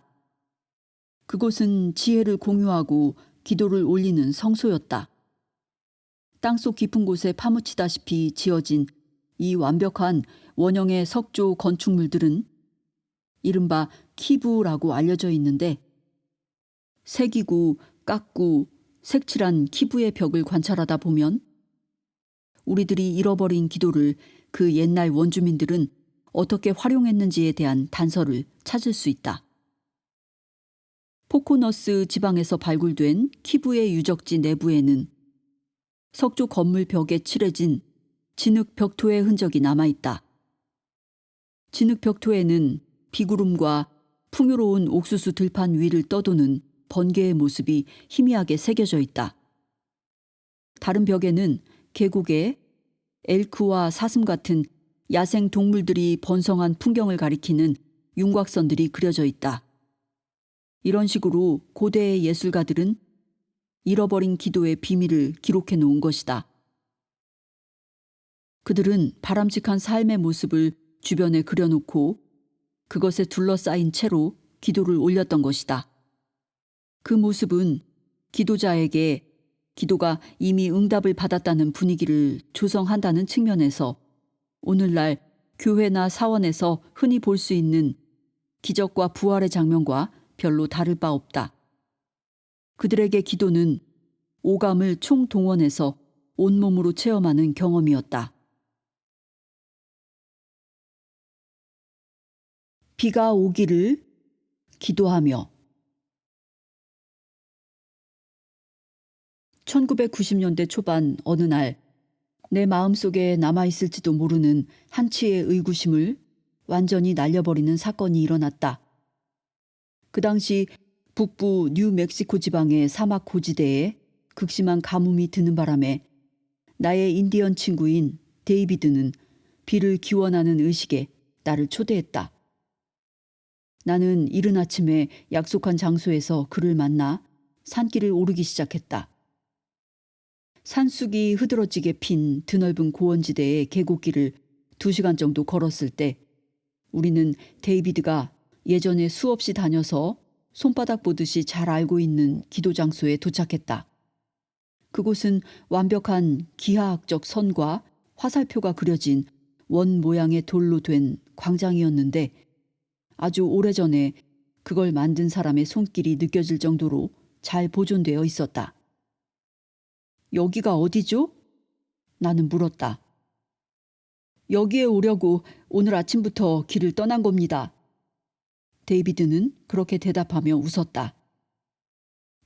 그곳은 지혜를 공유하고 기도를 올리는 성소였다. 땅속 깊은 곳에 파묻히다시피 지어진 이 완벽한 원형의 석조 건축물들은 이른바 키부라고 알려져 있는데 새기고 깎고 색칠한 키부의 벽을 관찰하다 보면 우리들이 잃어버린 기도를 그 옛날 원주민들은 어떻게 활용했는지에 대한 단서를 찾을 수 있다. 포코너스 지방에서 발굴된 키부의 유적지 내부에는 석조 건물 벽에 칠해진 진흙 벽토의 흔적이 남아있다. 진흙 벽토에는 비구름과 풍요로운 옥수수 들판 위를 떠도는 번개의 모습이 희미하게 새겨져 있다. 다른 벽에는 계곡에 엘크와 사슴 같은 야생 동물들이 번성한 풍경을 가리키는 윤곽선들이 그려져 있다. 이런 식으로 고대의 예술가들은 잃어버린 기도의 비밀을 기록해 놓은 것이다. 그들은 바람직한 삶의 모습을 주변에 그려놓고 그것에 둘러싸인 채로 기도를 올렸던 것이다. 그 모습은 기도자에게 기도가 이미 응답을 받았다는 분위기를 조성한다는 측면에서 오늘날 교회나 사원에서 흔히 볼 수 있는 기적과 부활의 장면과 별로 다를 바 없다. 그들에게 기도는 오감을 총동원해서 온몸으로 체험하는 경험이었다. 비가 오기를 기도하며 1990년대 초반 어느 날 내 마음속에 남아있을지도 모르는 한치의 의구심을 완전히 날려버리는 사건이 일어났다. 그 당시 북부 뉴멕시코 지방의 사막 고지대에 극심한 가뭄이 드는 바람에 나의 인디언 친구인 데이비드는 비를 기원하는 의식에 나를 초대했다. 나는 이른 아침에 약속한 장소에서 그를 만나 산길을 오르기 시작했다. 산쑥이 흐드러지게 핀 드넓은 고원지대의 계곡길을 2시간 정도 걸었을 때 우리는 데이비드가 예전에 수없이 다녀서 손바닥 보듯이 잘 알고 있는 기도 장소에 도착했다. 그곳은 완벽한 기하학적 선과 화살표가 그려진 원 모양의 돌로 된 광장이었는데 아주 오래전에 그걸 만든 사람의 손길이 느껴질 정도로 잘 보존되어 있었다. 여기가 어디죠? 나는 물었다. 여기에 오려고 오늘 아침부터 길을 떠난 겁니다. 데이비드는 그렇게 대답하며 웃었다.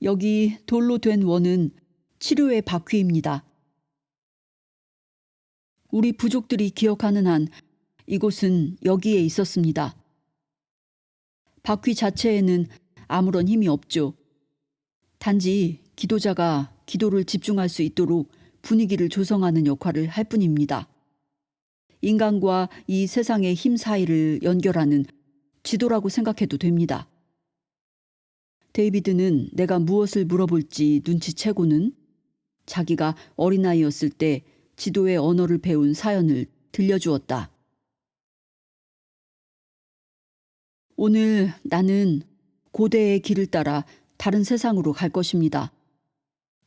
여기 돌로 된 원은 치료의 바퀴입니다. 우리 부족들이 기억하는 한 이곳은 여기에 있었습니다. 바퀴 자체에는 아무런 힘이 없죠. 단지 기도자가 기도를 집중할 수 있도록 분위기를 조성하는 역할을 할 뿐입니다. 인간과 이 세상의 힘 사이를 연결하는 지도라고 생각해도 됩니다. 데이비드는 내가 무엇을 물어볼지 눈치채고는 자기가 어린아이였을 때 지도의 언어를 배운 사연을 들려주었다. 오늘 나는 고대의 길을 따라 다른 세상으로 갈 것입니다.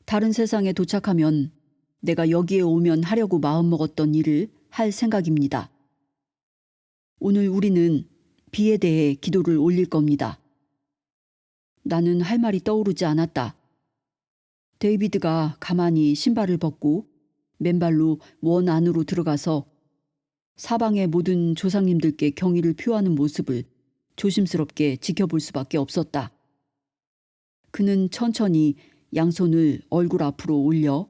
다른 세상에 도착하면 내가 여기에 오면 하려고 마음먹었던 일을 할 생각입니다. 오늘 우리는 비에 대해 기도를 올릴 겁니다. 나는 할 말이 떠오르지 않았다. 데이비드가 가만히 신발을 벗고 맨발로 원 안으로 들어가서 사방의 모든 조상님들께 경의를 표하는 모습을 조심스럽게 지켜볼 수밖에 없었다. 그는 천천히 양손을 얼굴 앞으로 올려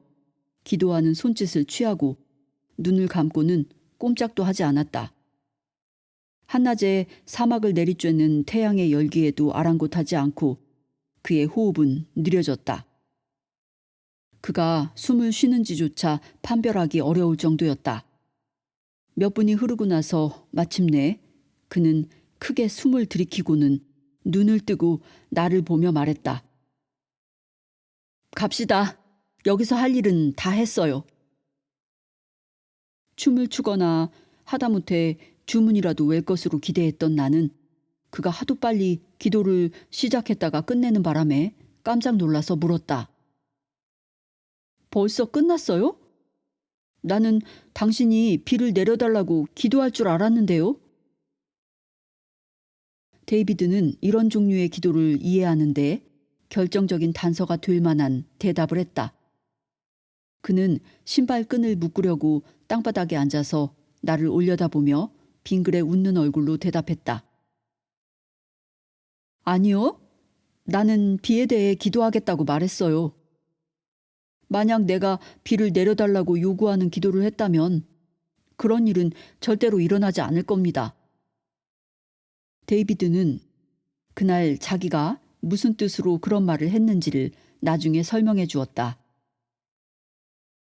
기도하는 손짓을 취하고 눈을 감고는 꼼짝도 하지 않았다. 한낮에 사막을 내리쬐는 태양의 열기에도 아랑곳하지 않고 그의 호흡은 느려졌다. 그가 숨을 쉬는지조차 판별하기 어려울 정도였다. 몇 분이 흐르고 나서 마침내 그는 크게 숨을 들이키고는 눈을 뜨고 나를 보며 말했다. 갑시다. 여기서 할 일은 다 했어요. 춤을 추거나 하다못해 주문이라도 외 것으로 기대했던 나는 그가 하도 빨리 기도를 시작했다가 끝내는 바람에 깜짝 놀라서 물었다. 벌써 끝났어요? 나는 당신이 비를 내려달라고 기도할 줄 알았는데요. 데이비드는 이런 종류의 기도를 이해하는데 결정적인 단서가 될 만한 대답을 했다. 그는 신발끈을 묶으려고 땅바닥에 앉아서 나를 올려다보며 빙그레 웃는 얼굴로 대답했다. 아니요. 나는 비에 대해 기도하겠다고 말했어요. 만약 내가 비를 내려달라고 요구하는 기도를 했다면 그런 일은 절대로 일어나지 않을 겁니다. 데이비드는 그날 자기가 무슨 뜻으로 그런 말을 했는지를 나중에 설명해 주었다.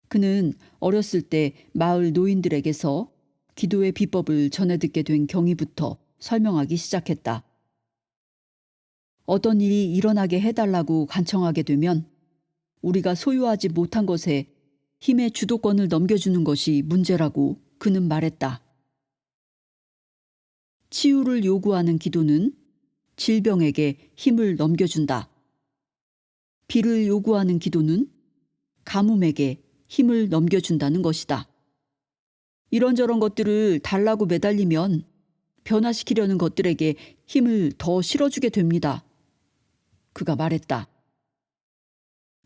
그는 어렸을 때 마을 노인들에게서 기도의 비법을 전해 듣게 된 경위부터 설명하기 시작했다. 어떤 일이 일어나게 해달라고 간청하게 되면 우리가 소유하지 못한 것에 힘의 주도권을 넘겨주는 것이 문제라고 그는 말했다. 치유를 요구하는 기도는 질병에게 힘을 넘겨준다. 비를 요구하는 기도는 가뭄에게 힘을 넘겨준다는 것이다. 이런저런 것들을 달라고 매달리면 변화시키려는 것들에게 힘을 더 실어주게 됩니다. 그가 말했다.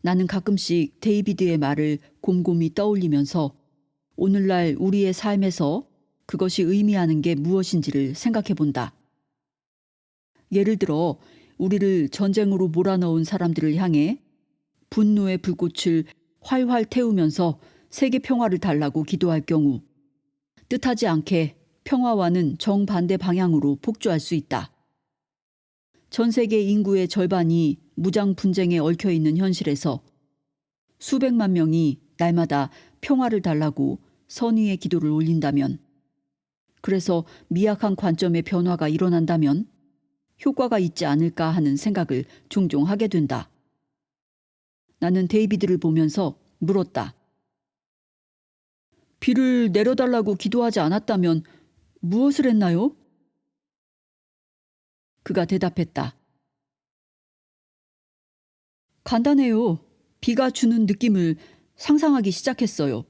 나는 가끔씩 데이비드의 말을 곰곰이 떠올리면서 오늘날 우리의 삶에서 그것이 의미하는 게 무엇인지를 생각해 본다. 예를 들어 우리를 전쟁으로 몰아넣은 사람들을 향해 분노의 불꽃을 활활 태우면서 세계 평화를 달라고 기도할 경우 뜻하지 않게 평화와는 정반대 방향으로 폭주할 수 있다. 전 세계 인구의 절반이 무장 분쟁에 얽혀 있는 현실에서 수백만 명이 날마다 평화를 달라고 선의의 기도를 올린다면, 그래서 미약한 관점의 변화가 일어난다면 효과가 있지 않을까 하는 생각을 종종 하게 된다. 나는 데이비드를 보면서 물었다. 비를 내려달라고 기도하지 않았다면 무엇을 했나요? 그가 대답했다. 간단해요. 비가 주는 느낌을 상상하기 시작했어요.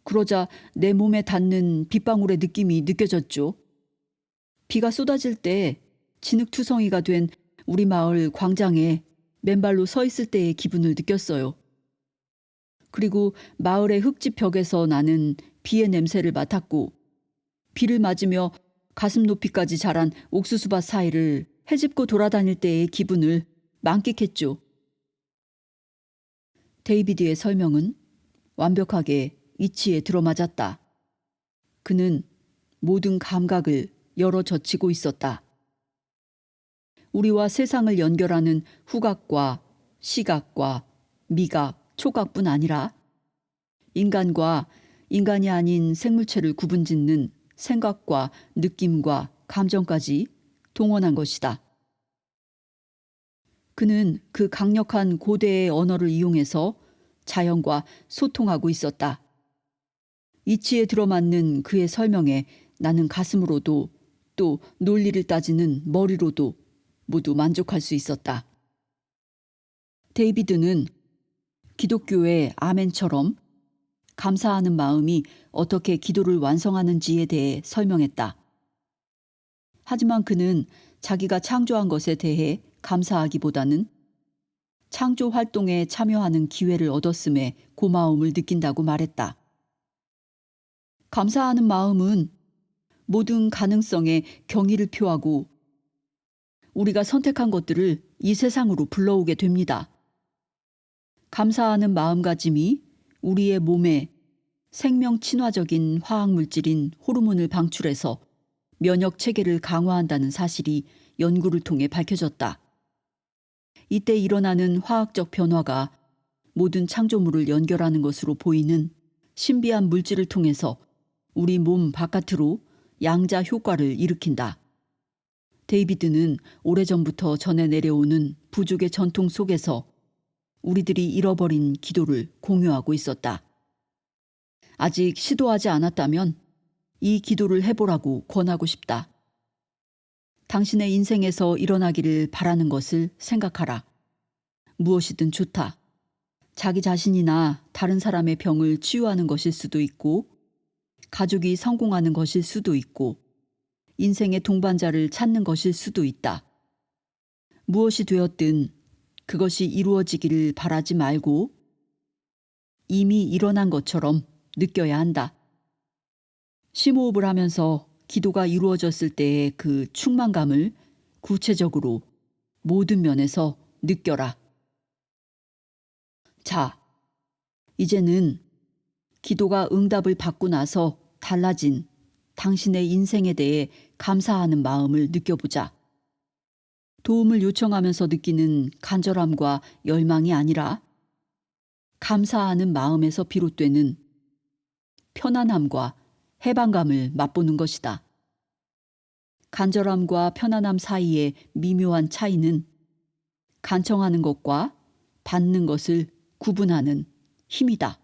그러자 내 몸에 닿는 빗방울의 느낌이 느껴졌죠. 비가 쏟아질 때 진흙투성이가 된 우리 마을 광장에 맨발로 서 있을 때의 기분을 느꼈어요. 그리고 마을의 흙집 벽에서 나는 비의 냄새를 맡았고, 비를 맞으며 가슴 높이까지 자란 옥수수밭 사이를 헤집고 돌아다닐 때의 기분을 만끽했죠. 데이비드의 설명은 완벽하게 이치에 들어맞았다. 그는 모든 감각을 열어 젖히고 있었다. 우리와 세상을 연결하는 후각과 시각과 미각, 촉각뿐 아니라 인간과 인간이 아닌 생물체를 구분짓는 생각과 느낌과 감정까지 동원한 것이다. 그는 그 강력한 고대의 언어를 이용해서 자연과 소통하고 있었다. 이치에 들어맞는 그의 설명에 나는 가슴으로도 또 논리를 따지는 머리로도 모두 만족할 수 있었다. 데이비드는 기독교의 아멘처럼 감사하는 마음이 어떻게 기도를 완성하는지에 대해 설명했다. 하지만 그는 자기가 창조한 것에 대해 감사하기보다는 창조 활동에 참여하는 기회를 얻었음에 고마움을 느낀다고 말했다. 감사하는 마음은 모든 가능성에 경의를 표하고 우리가 선택한 것들을 이 세상으로 불러오게 됩니다. 감사하는 마음가짐이 우리의 몸에 생명 친화적인 화학물질인 호르몬을 방출해서 면역 체계를 강화한다는 사실이 연구를 통해 밝혀졌다. 이때 일어나는 화학적 변화가 모든 창조물을 연결하는 것으로 보이는 신비한 물질을 통해서 우리 몸 바깥으로 양자 효과를 일으킨다. 데이비드는 오래전부터 전해 내려오는 부족의 전통 속에서 우리들이 잃어버린 기도를 공유하고 있었다. 아직 시도하지 않았다면 이 기도를 해보라고 권하고 싶다. 당신의 인생에서 일어나기를 바라는 것을 생각하라. 무엇이든 좋다. 자기 자신이나 다른 사람의 병을 치유하는 것일 수도 있고, 가족이 성공하는 것일 수도 있고, 인생의 동반자를 찾는 것일 수도 있다. 무엇이 되었든 그것이 이루어지기를 바라지 말고 이미 일어난 것처럼 느껴야 한다. 심호흡을 하면서 기도가 이루어졌을 때의 그 충만감을 구체적으로 모든 면에서 느껴라. 자, 이제는 기도가 응답을 받고 나서 달라진 당신의 인생에 대해 감사하는 마음을 느껴보자. 도움을 요청하면서 느끼는 간절함과 열망이 아니라 감사하는 마음에서 비롯되는 편안함과 해방감을 맛보는 것이다. 간절함과 편안함 사이의 미묘한 차이는 간청하는 것과 받는 것을 구분하는 힘이다.